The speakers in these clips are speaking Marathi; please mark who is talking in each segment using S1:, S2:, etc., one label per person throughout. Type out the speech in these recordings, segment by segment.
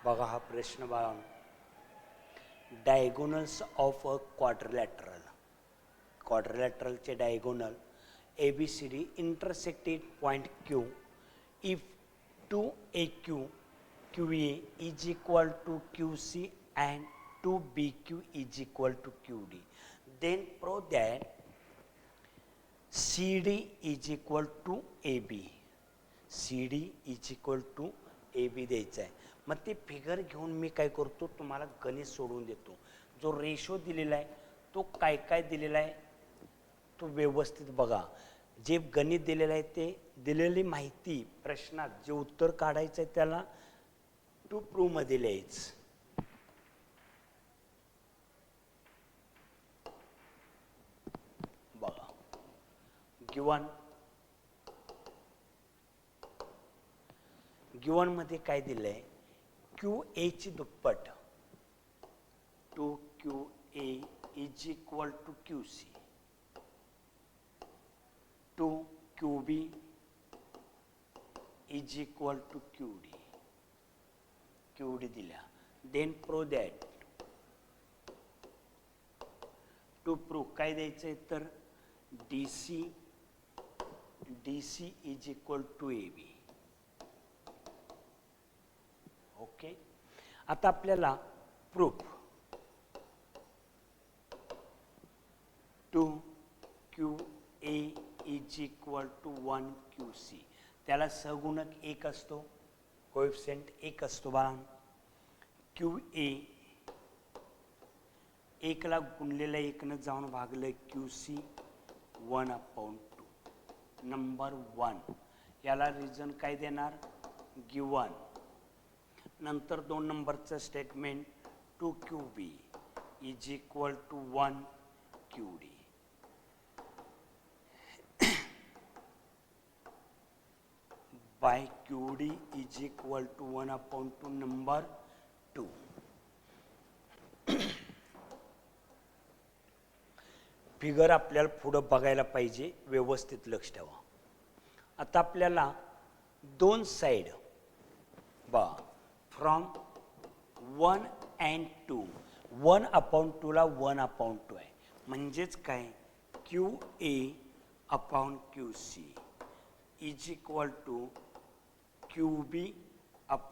S1: बघा हा प्रश्न बाळांनो, डायगोनल्स ऑफ अ क्वाड्रिलॅटरलचे diagonal ABCD intersected point Q if 2AQ QA is equal to QC and 2BQ is equal to QD, then prove that CD is equal to AB. CD is equal to AB द्यायचं आहे. मग ते फिगर घेऊन मी काय करतो, तुम्हाला गणित सोडवून देतो. जो रेशो दिलेला आहे तो काय काय दिलेला आहे तो व्यवस्थित बघा. जे गणित दिलेलं आहे ते दिलेली माहिती प्रश्नात जे उत्तर काढायचं आहे त्याला टू प्रूव्ह मध्ये लिहायचं. बघा गिवन मध्ये काय दिलंय, QA ची दुप्पट 2QA is equal to QC, 2QB is equal to QD दिल्या. Then prove that. To prove काय द्यायचं आहे तर DC is equal to AB. Okay, आता आपल्याला proof 2QA is equal to 1QC, त्याला सहगुणक 1 असतो, कोएफिशिएंट 1 असतो बाळांनो. QA 1 ला गुणलेल्या 1 न जाऊन भागलं QC 1/2. नंबर 1 याला रिझन काय देणार, गिवन. नंतर 2 नंबरचं statement 2QB is equal to 1QD. By QD is equal to 1/2 number 2. Figure आपल्याला पुढं बघायला पाहिजे, व्यवस्थित लक्ष ठेवा. आता आपल्याला दोन साइड बघा, फ्रॉम 1 and 2, 1/2 ला 1/2 आहे, म्हणजेच काय QA/QC is equal to QB/QD.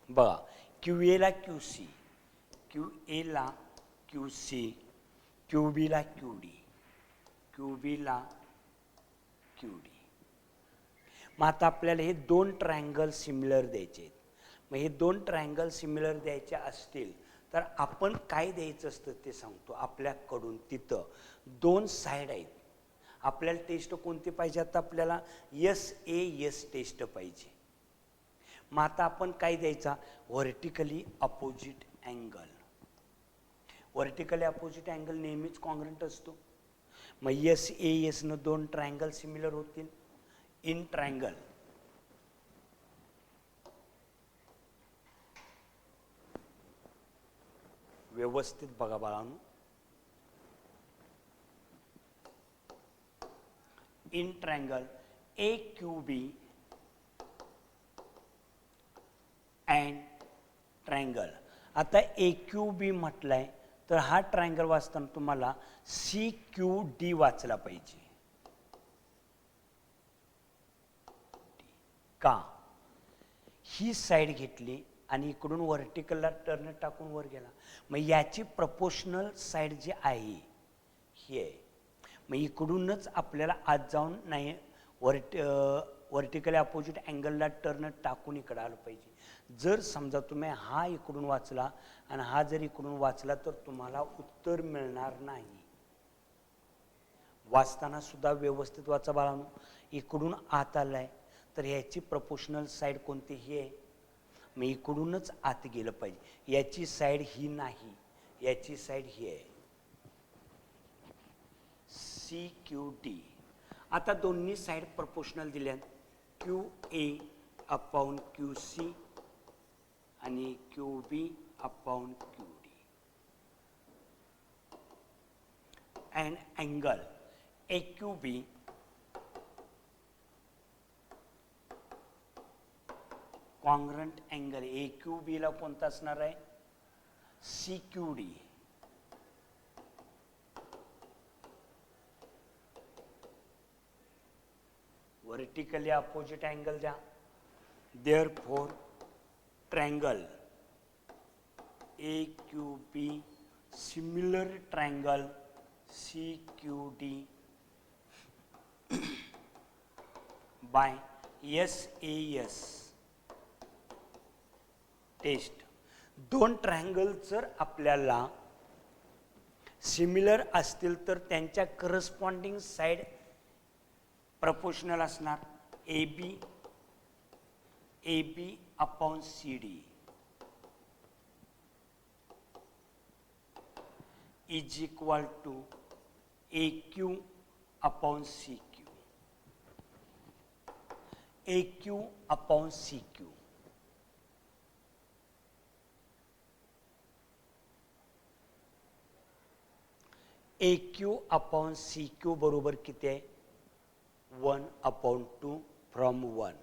S1: बघा QA ला QC, QA ला QC, QB ला QD, QB ला QD. मग आता आपल्याला हे दोन ट्रायंगल सिमिलर द्यायचे आहेत. मग हे दोन ट्रायंगल सिमिलर द्यायचे असतील तर आपण काय द्यायचं असतं ते सांगतो. आपल्याकडून तिथं दोन साइड आहेत, आपल्याला टेस्ट कोणती पाहिजे, आता आपल्याला SAS टेस्ट पाहिजे. मग आता आपण काय द्यायचा, vertically opposite angle. Vertically opposite angle नेहमीच कॉन्ग्रंट असतो. मग SAS न दोन ट्रायंगल सिमिलर होतील. इन ट्रायंगल व्यवस्थित बघा बाळांनो, in triangle AQB and triangle. आता AQB म्हटलंय तर हा ट्रायंगल वाचताना तुम्हाला CQD वाचला पाहिजे. का, ही साइड घेतली आणि इकडून व्हर्टिकलला टर्न टाकून वर गेला. मग याची प्रपोर्शनल साइड जी आहे ही आहे. मग इकडूनच आपल्याला आज जाऊन नाही व्हर्टिकली अपोजिट अँगलला टर्न टाकून इकडे आलं पाहिजे. जर समजा तुम्ही हा इकडून वाचला आणि हा जर इकडून वाचला तर तुम्हाला उत्तर मिळणार नाही. वाचताना सुद्धा व्यवस्थित वाचा बाळांनो. इकडून आत आलाय तर ह्याची प्रपोर्शनल साइड कोणती, ही आहे. मग इकडूनच आत गेलं पाहिजे. याची साइड ही नाही, याची साइड ही आहे, CQD. आता दोन्ही साइड प्रपोर्शनल दिल्यात, QA/QC आणि QB/QD. And angle AQB congruent angle A Q B ला कोणता असणार आहे C Q D. Vertically opposite angle द्या. Therefore triangle A Q B similar triangle C Q D by SAS test. दोन ट्रायंगल जर आपल्याला सिमिलर असतील तर त्यांच्या करस्पॉन्डिंग साइड प्रपोर्शनल असणार. AB upon CD is equal to AQ upon CQ. AQ upon CQ. AQ upon CQ बरोबर किती आहे 1/2 फ्रॉम 1.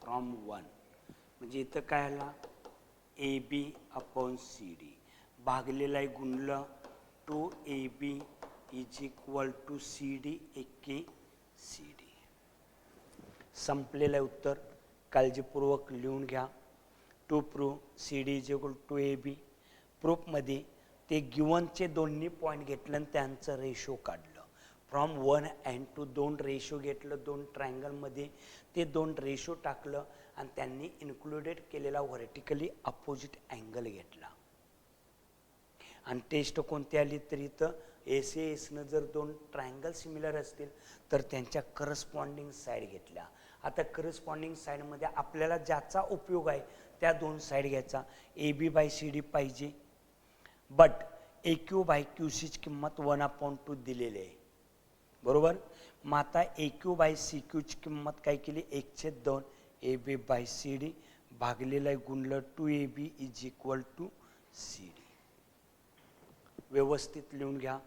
S1: फ्रॉम 1 म्हणजे इथं काय आला AB अपॉन CD भागलेला आहे गुणलं 2AB is equal to CD एके CD. संपलेलं आहे उत्तर. काळजीपूर्वक लिहून घ्या. To prove CD is equal to AB. प्रूफमध्ये ते गिवनचे दोन्ही पॉईंट घेतलं आणि त्यांचं रेशो काढलं. फ्रॉम 1 and 2 दोन रेशो घेतलं. दोन ट्रायंगलमध्ये ते दोन रेशो टाकलं आणि त्यांनी इन्क्लुडेड केलेला व्हर्टिकली अपोजिट अँगल घेतला. आणि टेस्ट कोणती आली तरी तर SAS जर दोन ट्रायंगल सिमिलर असतील तर त्यांच्या करस्पॉन्डिंग साईड घेतल्या. आता करस्पॉन्डिंग साईडमध्ये आपल्याला ज्याचा उपयोग आहे त्या दोन साईड घ्यायचा. AB बाय CD पाहिजे बट AQ बाय QCची किंमत 1/2 दिलेली आहे बरोबर. मग आता AQ बाय CQची किंमत काय केली 1/2 AB बाय CD भागलेला आहे गुणलं 2AB is equal to CD. व्यवस्थित लिहून घ्या.